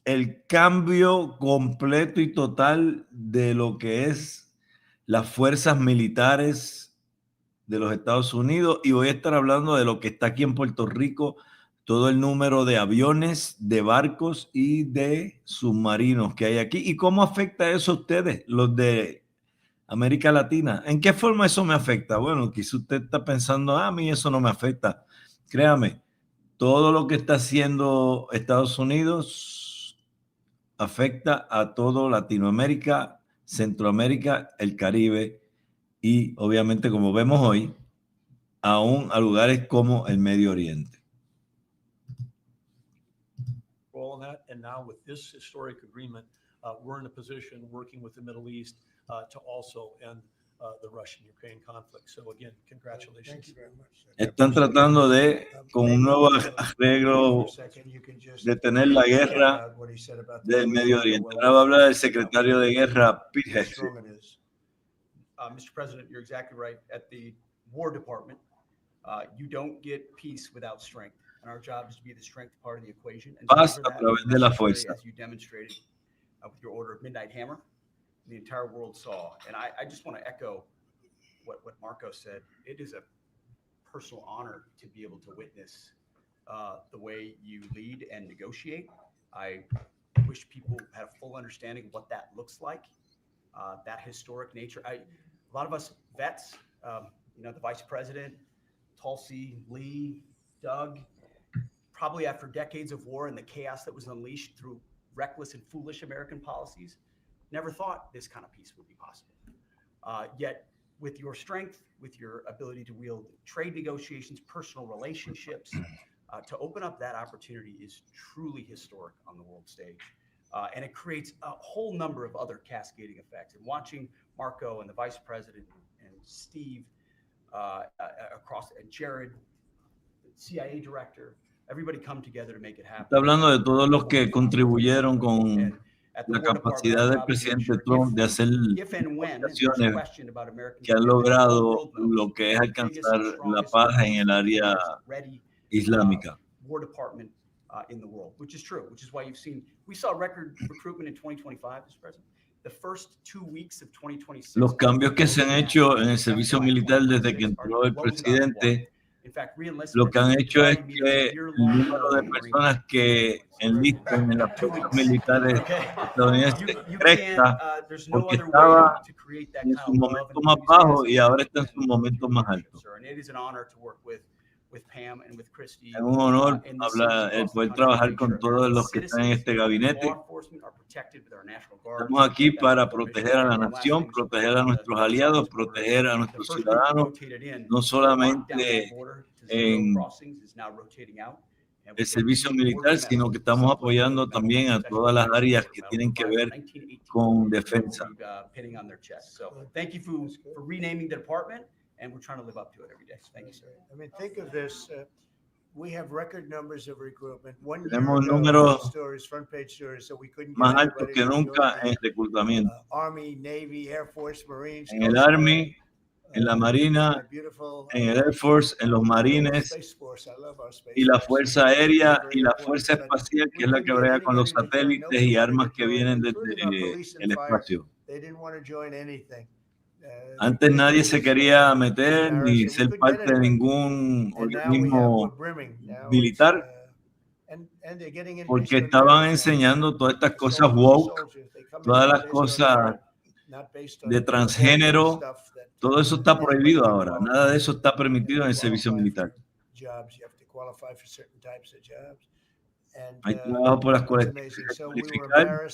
el cambio completo y total de lo que es las fuerzas militares de los Estados Unidos, y voy a estar hablando de lo que está aquí en Puerto Rico, todo el número de aviones, de barcos y de submarinos que hay aquí y cómo afecta eso a ustedes, los de América Latina. ¿En qué forma eso me afecta? Bueno, quizá usted está pensando, a mí eso no me afecta. Créame, todo lo que está haciendo Estados Unidos afecta a todo Latinoamérica, Centroamérica, el Caribe y obviamente, como vemos hoy, aún a lugares como el Medio Oriente. All of that, and now with this historic agreement, we're in a position working with the Middle East to also end the Russian-Ukraine conflict. So again, congratulations. Thank you very much. Están tratando de, con un nuevo arreglo, detener la guerra del Medio Oriente. Ahora va a hablar el secretario de Guerra, Pete Hegseth. Mr. President, you're exactly right. At the War Department, you don't get peace without strength. And our job is to be the strength part of the equation. And Paz deliver a that través de la necessary, fuerza. as you demonstrated with your order of Midnight Hammer, the entire world saw. And I just want to echo what Marco said. It is a personal honor to be able to witness the way you lead and negotiate. I wish people had a full understanding of what that looks like, that historic nature. A lot of us vets, the vice president, Tulsi, Lee, Doug, probably after decades of war and the chaos that was unleashed through reckless and foolish American policies, never thought this kind of peace would be possible. Yet with your strength, with your ability to wield trade negotiations, personal relationships, to open up that opportunity is truly historic on the world stage. And it creates a whole number of other cascading effects. And watching Marco and the vice president and Steve and Jared, the CIA director, everybody come together to make it happen. Está hablando de todos los que contribuyeron con la capacidad del presidente Trump de hacer negociaciones que han logrado lo que es alcanzar la paz en el área islámica. War Department in the world, which is true, which is why we saw record recruitment in 2025, Mr. President. The first 2 weeks of 2026. Los cambios que se han hecho en el servicio militar desde que entró el presidente, lo que han hecho es que el número de personas que enlistan en las fuerzas militares estadounidenses crezca, porque estaba en su momento más bajo y ahora está en su momento más alto. Es un honor el poder trabajar con todos los que están en este gabinete. Estamos aquí para proteger a la nación, proteger a nuestros aliados, proteger a nuestros ciudadanos, no solamente en el servicio militar, sino que estamos apoyando también a todas las áreas que tienen que ver con defensa. And we're trying to live up to it every day. So thank you, sir. I mean, think of this. We have record numbers of recruitment. 1 year Tenemos ago, números stories, front page stories, so we couldn't get más altos everybody que to nunca join en reclutamiento. Army, Navy, Air Force, Marines. En el Coast Army, Guard, en la Marina, beautiful, en el Air Force, en los Marines Space Force. I love our Space y la Force. Fuerza Aérea Very y la important, Fuerza but Espacial, que we es la couldn't que get brega con los anybody to join. satélites y Nobody armas wanted que to join, vienen including our desde police and el fire. espacio. They didn't want to join anything. Antes nadie se quería meter ni ser parte de ningún organismo militar porque estaban enseñando todas estas cosas woke, todas las cosas de transgénero, todo eso está prohibido ahora, nada de eso está permitido en el servicio militar. Hay trabajo por las cuales hay que cualificar.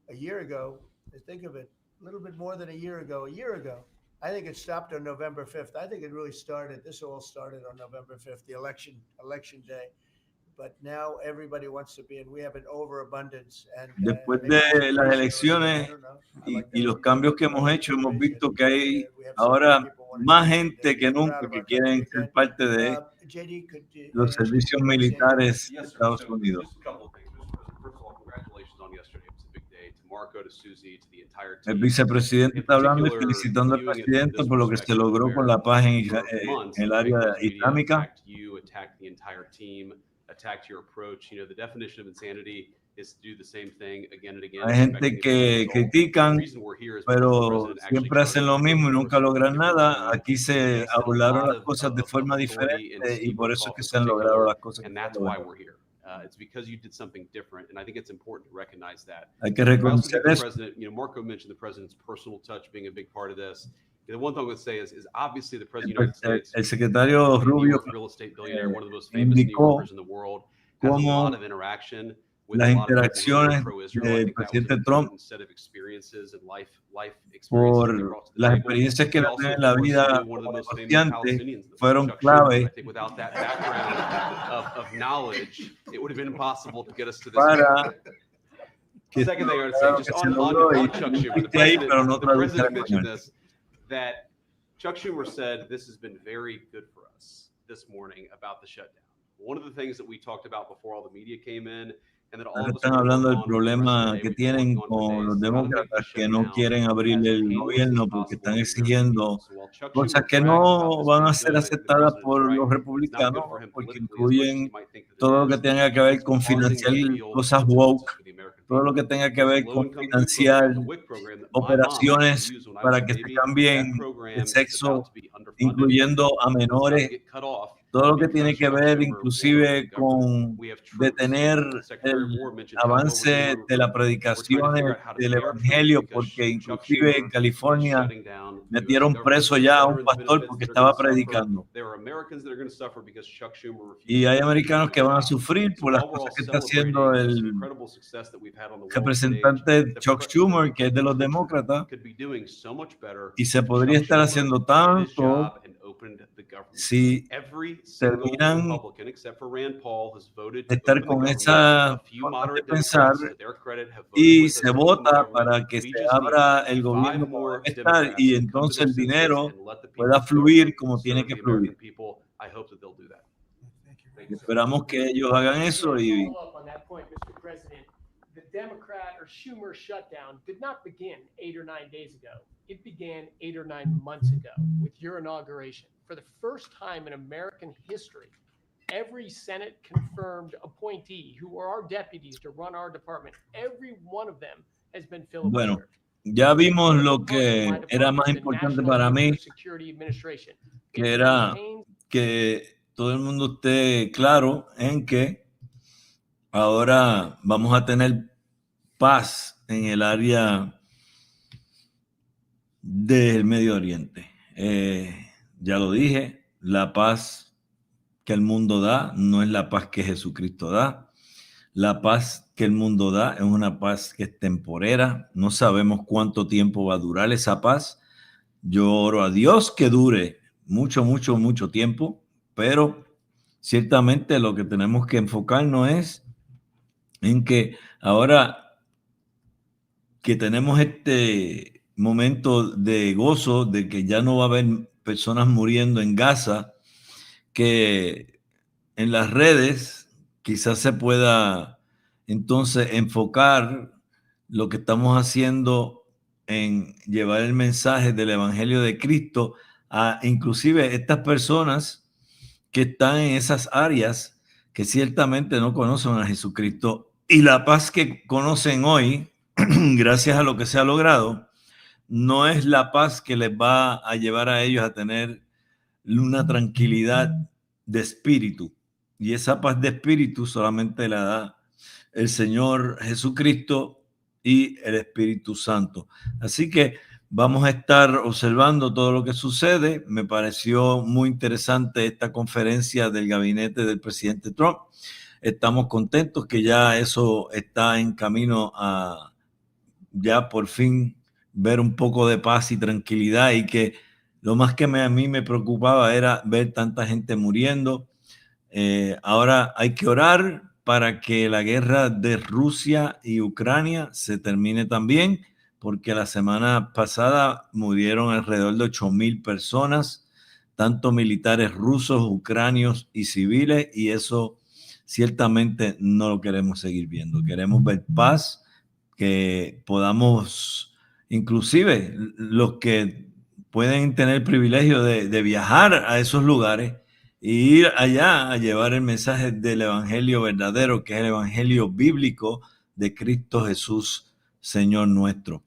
A year ago, think of it, a little bit more than a year ago, I think it stopped on November 5th. I think it really started, this all started on November 5th, the election day. But now everybody wants to be, and we have an overabundance. And después de las elecciones y los cambios que hemos hecho, hemos visto que hay ahora más gente que nunca que quieren ser parte de los servicios militares de Estados Unidos. El vicepresidente está hablando y felicitando al presidente por lo que se logró con la paz en el área islámica. Hay gente que critican, pero siempre hacen lo mismo y nunca logran nada. Aquí se hablaron las cosas de forma diferente y por eso es que se han logrado las cosas. It's because you did something different, and I think it's important to recognize that. Hay que reconocer eso. President, Marco mentioned the president's personal touch being a big part of this. The one thing I would say is obviously the president of the United States, el secretario Rubio real estate billionaire, one of the most famous New Yorkers in the world, has a lot of interaction with las a lot of interacciones del presidente Trump por las experiencias que tiene en la vida como negociante fueron clave para que second thing I would say, just on Chuck Schumer, that Chuck Schumer said this has been very good for us this morning about the shutdown. One of the things that we talked about before all the media came in. Están hablando del problema que tienen con los demócratas que no quieren abrir el gobierno porque están exigiendo cosas que no van a ser aceptadas por los republicanos, porque incluyen todo lo que tenga que ver con financiar cosas woke, todo lo que tenga que ver con financiar operaciones para que se cambien de sexo, incluyendo a menores. todo lo que We tiene trust que Chuck ver Schumer more inclusive than government. con We have troops. detener Secretary of el War mentioned how well we're avance doing on de la recruiting. We're trying to predicación figure out how to del pay our troops evangelio, because porque Chuck inclusive en Schumer is California shutting down the U.S. metieron government. preso There ya are a un veterans pastor benefits porque that are going estaba to suffer. predicando. There are Americans that are going to suffer because Chuck Schumer Y refuses hay to do americanos que his van a job. sufrir So por las while we're all cosas que está haciendo celebrating this el incredible success that we've had on the world stage, representante the Chuck Schumer, que es de los country demócratas, could be doing so much better y se if podría Chuck estar Schumer haciendo did his tanto job and opened the government. si Every single terminan Republican except for Rand Paul has voted de to estar open the con government. esa A few forma de moderate pensar Democrats, to their credit, have voted y with se us to open the vota government. para que We se just need abra el 5 gobierno como more debe estar Democrats y to come to entonces their el senses dinero and let the people pueda of fluir government como tiene serve que the American fluir. people. I hope that they'll do that. Thank you. Esperamos que ellos hagan eso y Follow up on that point, Mr. President. The Democrat or Schumer shutdown did not begin 8 or 9 days ago. It began 8 or 9 months ago with your inauguration. For the first time in American history, every Senate confirmed appointee who were our deputies to run our department, every one of them has been bueno, filibustered. ya vimos lo que era más importante para mí, que era que todo el mundo esté claro en que ahora vamos a tener paz en el área del Medio Oriente. Ya lo dije, la paz que el mundo da no es la paz que Jesucristo da. La paz que el mundo da es una paz que es temporera. No sabemos cuánto tiempo va a durar esa paz. Yo oro a Dios que dure mucho, mucho, mucho tiempo, pero ciertamente lo que tenemos que enfocarnos es en que ahora que tenemos este momento de gozo de que ya no va a haber personas muriendo en Gaza, que en las redes quizás se pueda entonces enfocar lo que estamos haciendo en llevar el mensaje del Evangelio de Cristo a inclusive estas personas que están en esas áreas que ciertamente no conocen a Jesucristo, y la paz que conocen hoy, gracias a lo que se ha logrado, no es la paz que les va a llevar a ellos a tener una tranquilidad de espíritu. Y esa paz de espíritu solamente la da el Señor Jesucristo y el Espíritu Santo. Así que vamos a estar observando todo lo que sucede. Me pareció muy interesante esta conferencia del gabinete del presidente Trump. Estamos contentos que ya eso está en camino a ya por fin ver un poco de paz y tranquilidad, y que lo más que a mí me preocupaba era ver tanta gente muriendo. Ahora hay que orar para que la guerra de Rusia y Ucrania se termine también, porque la semana pasada murieron alrededor de 8,000 personas, tanto militares rusos, ucranios y civiles, y eso ciertamente no lo queremos seguir viendo. Queremos ver paz, que podamos, inclusive los que pueden tener el privilegio de viajar a esos lugares e ir allá a llevar el mensaje del evangelio verdadero, que es el evangelio bíblico de Cristo Jesús, Señor nuestro.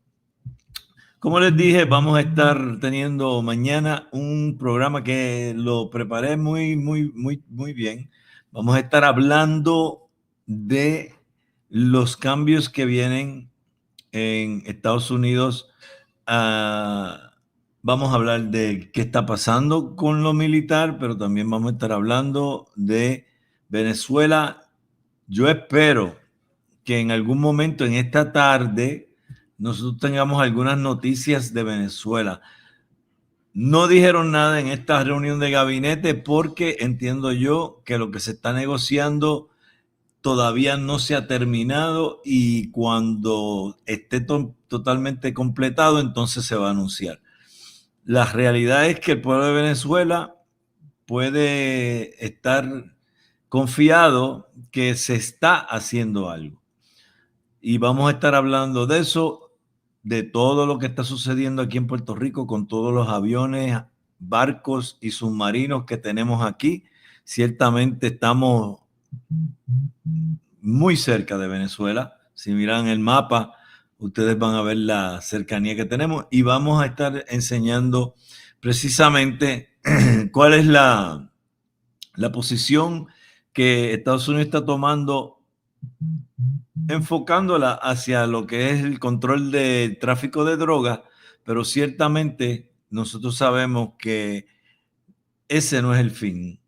Como les dije, vamos a estar teniendo mañana un programa que lo preparé muy, muy, muy, muy bien. Vamos a estar hablando de los cambios que vienen en Estados Unidos. Vamos a hablar de qué está pasando con lo militar, pero también vamos a estar hablando de Venezuela. Yo espero que en algún momento en esta tarde nosotros tengamos algunas noticias de Venezuela. No dijeron nada en esta reunión de gabinete porque entiendo yo que lo que se está negociando todavía no se ha terminado, y cuando esté totalmente completado, entonces se va a anunciar. La realidad es que el pueblo de Venezuela puede estar confiado que se está haciendo algo. Y vamos a estar hablando de eso, de todo lo que está sucediendo aquí en Puerto Rico con todos los aviones, barcos y submarinos que tenemos aquí. Ciertamente estamos muy cerca de Venezuela. Si miran el mapa, ustedes van a ver la cercanía que tenemos, y vamos a estar enseñando precisamente cuál es la la posición que Estados Unidos está tomando, enfocándola hacia lo que es el control del tráfico de drogas, pero ciertamente nosotros sabemos que ese no es el fin.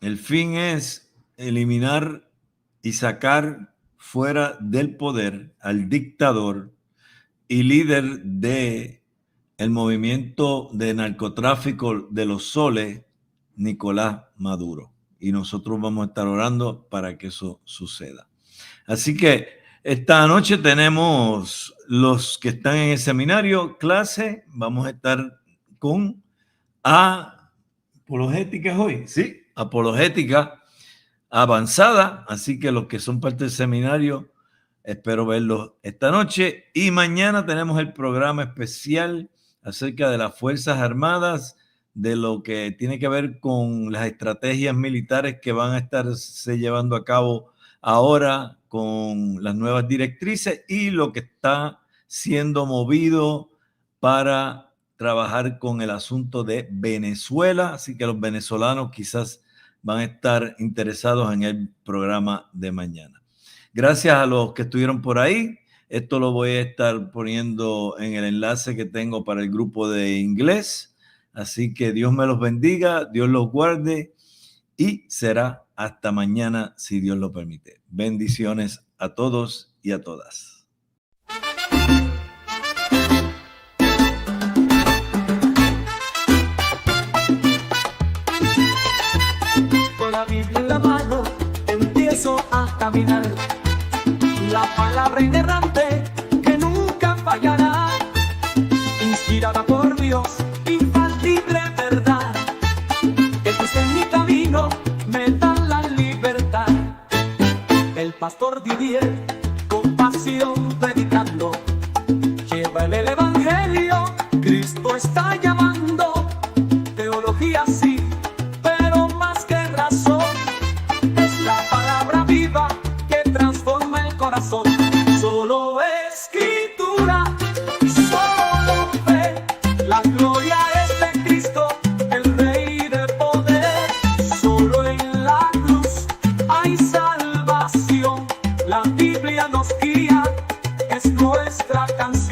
El fin es eliminar y sacar fuera del poder al dictador y líder de el movimiento de narcotráfico de los soles, Nicolás Maduro. Y nosotros vamos a estar orando para que eso suceda. Así que esta noche tenemos los que están en el seminario, clase, vamos a estar con apologética hoy, sí, apologética avanzada, así que los que son parte del seminario, espero verlos esta noche. Y mañana tenemos el programa especial acerca de las Fuerzas Armadas, de lo que tiene que ver con las estrategias militares que van a estarse llevando a cabo ahora con las nuevas directrices y lo que está siendo movido para trabajar con el asunto de Venezuela. Así que los venezolanos quizás van a estar interesados en el programa de mañana. Gracias a los que estuvieron por ahí. Esto lo voy a estar poniendo en el enlace que tengo para el grupo de inglés. Así que Dios me los bendiga, Dios los guarde y será hasta mañana si Dios lo permite. Bendiciones a todos y a todas. Con la Biblia en la mano empiezo a caminar. La palabra inerrante que nunca fallará, inspirada por Dios, infalible verdad, que Cristo en mi camino me da la libertad. El pastor Didier, con pasión predicando, lleva el evangelio, Cristo está llamando. Teología sí, pero más que razón, es la palabra viva que transforma el corazón. Solo escritura, solo fe, la gloria es de Cristo, el Rey de poder. Solo en la cruz hay salvación, la Biblia nos guía, es nuestra canción.